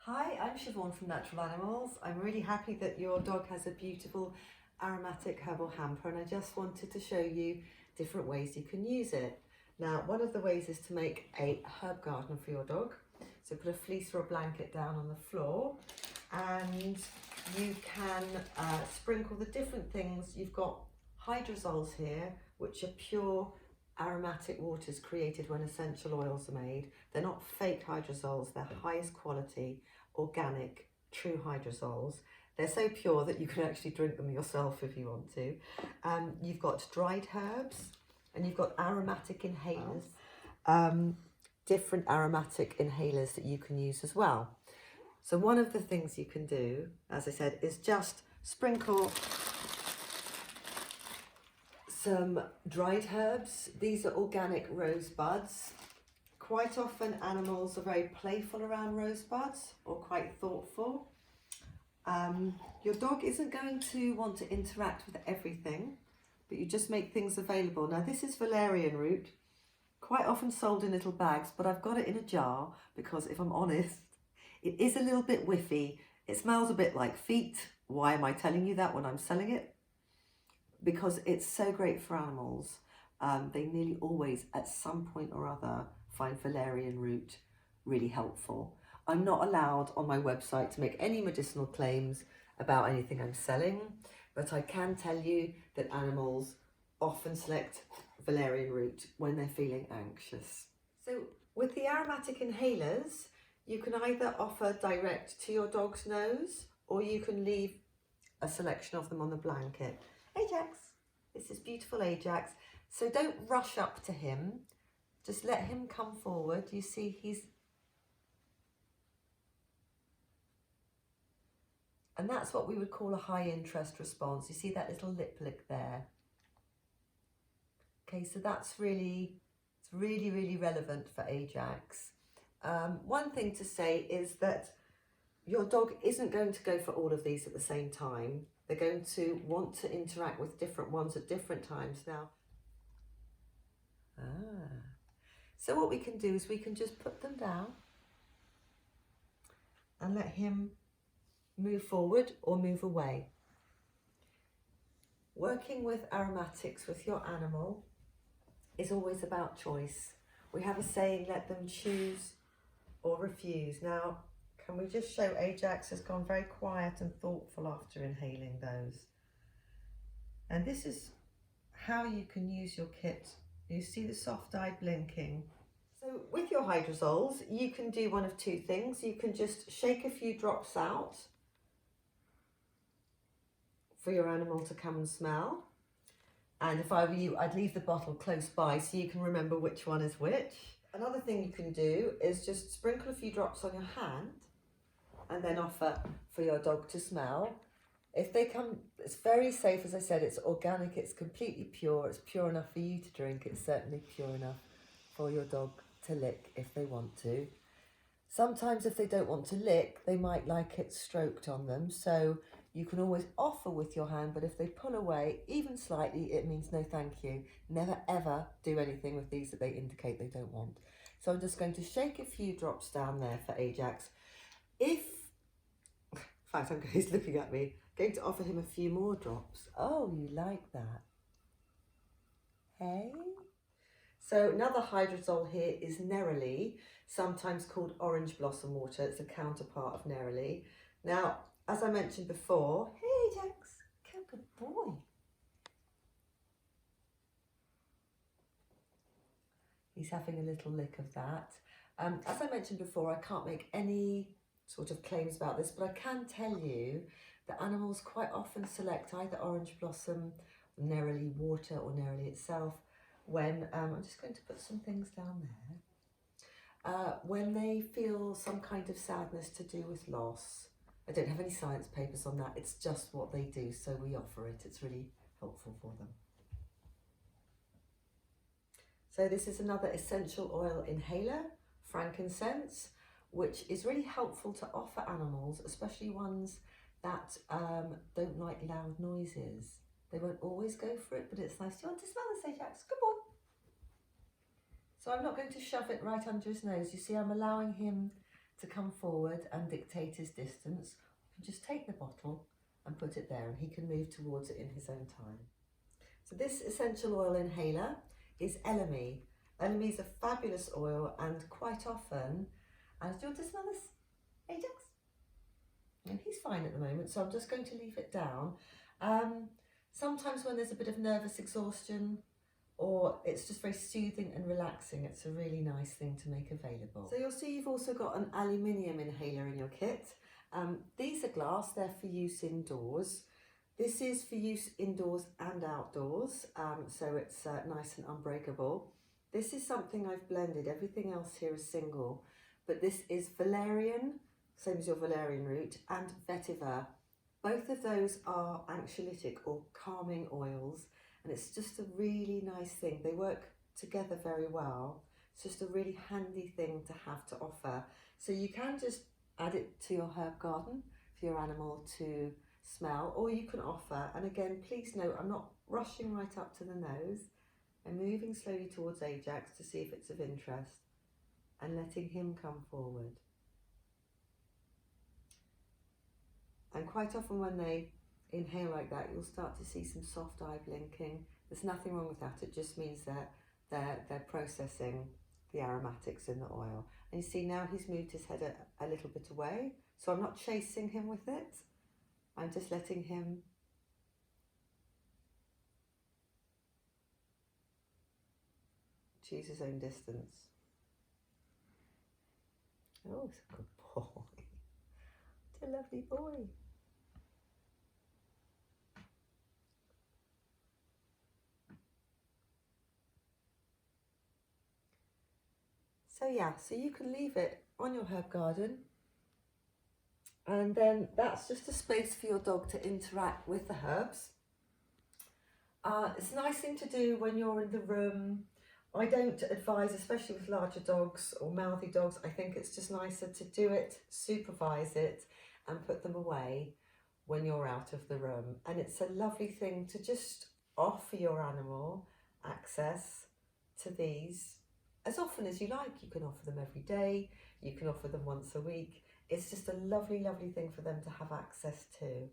Hi, I'm Siobhan from Natural Animals. I'm really happy that your dog has a beautiful aromatic herbal hamper, and I just wanted to show you different ways you can use it. Now, one of the ways is to make a herb garden for your dog. So put a fleece or a blanket down on the floor, and you can sprinkle the different things. You've got hydrosols here, which are pure aromatic waters created when essential oils are made. They're not fake hydrosols, they're highest quality, organic, true hydrosols. They're so pure that you can actually drink them yourself if you want to. You've got dried herbs, and you've got aromatic inhalers, different aromatic inhalers that you can use as well. So one of the things you can do, as I said, is just sprinkle some dried herbs. These are organic rosebuds. Quite often animals are very playful around rosebuds, or quite thoughtful. Your dog isn't going to want to interact with everything, but you just make things available. Now this is valerian root, quite often sold in little bags, but I've got it in a jar because, if I'm honest, it is a little bit whiffy. It smells a bit like feet. Why am I telling you that when I'm selling it? Because it's so great for animals. They nearly always, at some point or other, find valerian root really helpful. I'm not allowed on my website to make any medicinal claims about anything I'm selling, but I can tell you that animals often select valerian root when they're feeling anxious. So with the aromatic inhalers, you can either offer direct to your dog's nose, or you can leave a selection of them on the blanket. Ajax, this is beautiful Ajax. So don't rush up to him, just let him come forward. You see and that's what we would call a high interest response. You see that little lip lick there? Okay, so it's really relevant for Ajax. One thing to say is that your dog isn't going to go for all of these at the same time. They're going to want to interact with different ones at different times. Now, so what we can do is we can just put them down and let him move forward or move away. Working with aromatics with your animal is always about choice. We have a saying, let them choose or refuse. Now, can we just show Ajax has gone very quiet and thoughtful after inhaling those. And this is how you can use your kit. You see the soft eye blinking. So with your hydrosols, you can do one of two things. You can just shake a few drops out for your animal to come and smell. And if I were you, I'd leave the bottle close by so you can remember which one is which. Another thing you can do is just sprinkle a few drops on your hand and then offer for your dog to smell. If they come, it's very safe. As I said, it's organic, it's completely pure. It's pure enough for you to drink. It's certainly pure enough for your dog to lick if they want to. Sometimes if they don't want to lick, they might like it stroked on them. So you can always offer with your hand, but if they pull away, even slightly, it means no thank you. Never ever do anything with these that they indicate they don't want. So I'm just going to shake a few drops down there for Ajax. In fact, he's looking at me. Going to offer him a few more drops. Oh, you like that? Hey? So another hydrosol here is neroli, sometimes called orange blossom water. It's a counterpart of neroli. Now, as I mentioned before, hey Ajax, good boy. He's having a little lick of that. As I mentioned before, I can't make any sort of claims about this, but I can tell you that animals quite often select either orange blossom, neroli water, or neroli itself when, I'm just going to put some things down there, when they feel some kind of sadness to do with loss. I don't have any science papers on that, it's just what they do, so we offer it. It's really helpful for them. So this is another essential oil inhaler, frankincense, which is really helpful to offer animals, especially ones that don't like loud noises. They won't always go for it, but it's nice. Do you want to smell this, Ajax? Good boy. So I'm not going to shove it right under his nose. You see, I'm allowing him to come forward and dictate his distance, you can just take the bottle and put it there and he can move towards it in his own time. So this essential oil inhaler is Elemi. Elemi is a fabulous oil, and quite often, do you want to smell this, Ajax? And he's fine at the moment, so I'm just going to leave it down. Sometimes when there's a bit of nervous exhaustion, or it's just very soothing and relaxing, it's a really nice thing to make available. So you'll see you've also got an aluminium inhaler in your kit. These are glass, they're for use indoors. This is for use indoors and outdoors, so it's nice and unbreakable. This is something I've blended, everything else here is single, but this is valerian, same as your valerian root, and vetiver. Both of those are anxiolytic or calming oils, and it's just a really nice thing. They work together very well. It's just a really handy thing to have to offer. So you can just add it to your herb garden for your animal to smell, or you can offer, and again, please note, I'm not rushing right up to the nose. I'm moving slowly towards Ajax to see if it's of interest and letting him come forward. And quite often when they inhale like that, you'll start to see some soft eye blinking. There's nothing wrong with that. It just means that they're processing the aromatics in the oil. And you see now he's moved his head a little bit away. So I'm not chasing him with it. I'm just letting him choose his own distance. Oh, he's a good boy. What a lovely boy. So yeah, so you can leave it on your herb garden, and then that's just a space for your dog to interact with the herbs. It's a nice thing to do when you're in the room. I don't advise, especially with larger dogs or mouthy dogs, I think it's just nicer to do it, supervise it, and put them away when you're out of the room. And it's a lovely thing to just offer your animal access to these as often as you like. You can offer them every day, you can offer them once a week. It's just a lovely, lovely thing for them to have access to.